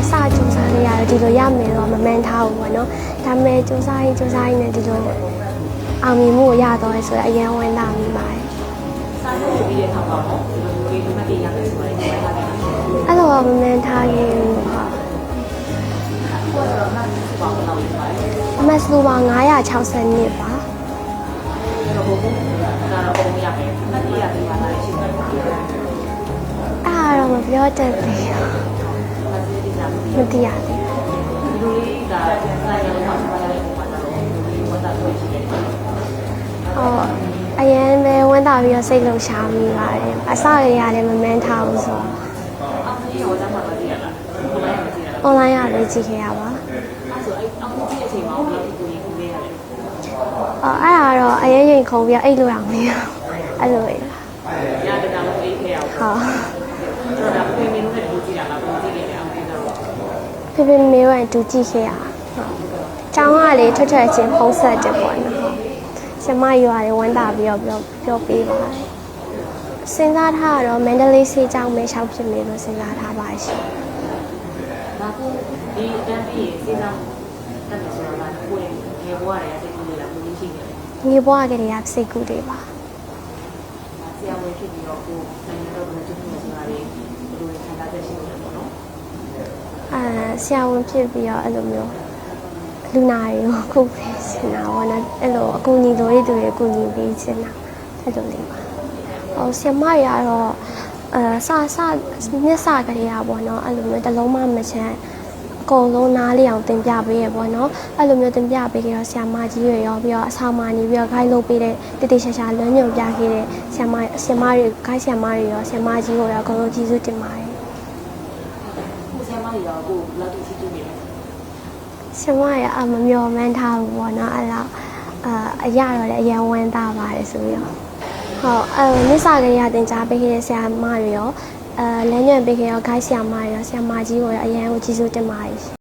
စကြိုးစားနေရတယ်ဒီလိုရမယ်တော့မမှန်းထားဘူးပေါ့နော်ဒါပေမဲ့ကြိုးစားရင်းနဲ့ဒီလိုအောင်မြင်မှုရတော့ဆိုတော့အရင်ဝင်လာမိပါတယ်စားလို့ပြီးတဲ့အခါမှာတော့ဒီလိုမျိုးဒီမတ်တေးရမယ်ဆိုရင်ဒီမှာလာတယ်အဲ့လိုမမှန်းထားရင်ဟာအမတ်စလိုပါ960နှစ်ပါတော့ဘုံဒါတော့ဘုံရမယ်မတ်တေးရတယ်ပါလားရှိတယ်အဲ့တော့မပြောတတ်သေးဘူးမသိရသေးဘူးလူလေးကဆိုင်ရောမှာဆက်ရတဲ့ပုံမှာတော့ဒီဝတ်တာတွေ့ရှိတယ်အရင်ပဲဝန်တာပြီးတော့စိတ်လုံရှားမိပါတယ်အစရရတယ်မမှန်းထားဘူးဆိုအော်ဒီရောသားမှာမသိရလား online ရလည်းကြည့်ခဲ့ရပါအဲ့ဆိုအဲ့အခုကြည့်တဲ့အချိန်မှာဘယ်လိုကိုရင်ကိုလေးရလဲအဲ့ဒါတော့အရင်ရင်ခုံပြီးအဲ့လိုရမင်းအဲ့လိုရရတယ်တော့အေးခဲ့ရအောင်ဟုတ်တော့ဒါပြင်မင်းတို့နဲ့ကြည့်တာလားဘယ်လိုကြည့်လဲအောင်ပြီးတော့ဖေဖေမေဝိုင်တူကြည့်ခဲ့ရကျောင်းကလေထွက်ချင်းဖုံးဆက်တယ်ပေါ့နော်ဆမရွာတွေဝန်တာပြီးတော့ပြောပေးပါတယ်စဉ်းစားထားတော့မန္တလေးဆေးကျောင်းပဲရှောက်ဖြစ်နေလို့စဉ်းစားထားပါရှင်ဒါကဒီအတန်းပြီးစဉ်းစားတတ်တယ်ဆိုတာကကိုယ်ငယ်ဘဝတွေကစိတ်ကူးနေတာကိုကြီးရှိနေတယ်ငယ်ဘဝကတည်းကစိတ်ကူးတွေပါဆရာဝန်ဖြစ်ပြီးတော့ကိုယ်နိုင်ငံတော်ကတူတူဆိုတာတွေဘယ်လိုခံစားချက်ရှိနေလဲပေါ့နော်ဆရာဝန်ဖြစ်ပြီးတော့အဲ့လိုမျိုးလူနာတွေကိုခုပေးချင်တာပေါ့နော်အဲ့လိုအကူအညီလိုရတဲ့သူတွေအကူအညီပေးချင်တာအဲ့လိုလေးပါဆရာမရတော့နှစ်စကလေးရပေါ့နော်အဲ့လိုမျိုးတစ်လုံးမှမချမ်းအကုန်လုံးနားလေးအောင်တင်ပြပေးရပေါ့နော်အဲ့လိုမျိုးတင်ပြပေးကြတော့ဆရာမကြီးတွေရောပြီးတော့အဆောင်မနေပြီးတော့ခိုင်းလုပ်ပေးတဲ့တတိရှာလွှမ်းညွှန်ပြခဲ့တဲ့ဆရာမတွေခိုင်းဆရာမတွေရောဆရာမကြီးကိုရောအကုန်လုံးကျေးဇူးတင်ပါတယ်ဆရာမတွေရောကိုဘယ်လောက်ထိကြည့်နေလဲဆရာမရမမျော်မှန်းထားဘူးပေါ့နော်အဲ့လောက်အရာတော့လည်းအရင်ဝမ်းသာပါတယ်ဆိုပြီးတော့ဟုတ်နိစ္စကလေးရတင်ကြားပေးခဲ့တဲ့ဆရာမတွေရောလမ်းညွှန်ပေးခဲ့ရောဂိုင်းဆရာမတွေရောဆရာမကြီးကိုရောအရင်ကိုကျေးဇူးတင်ပါတယ်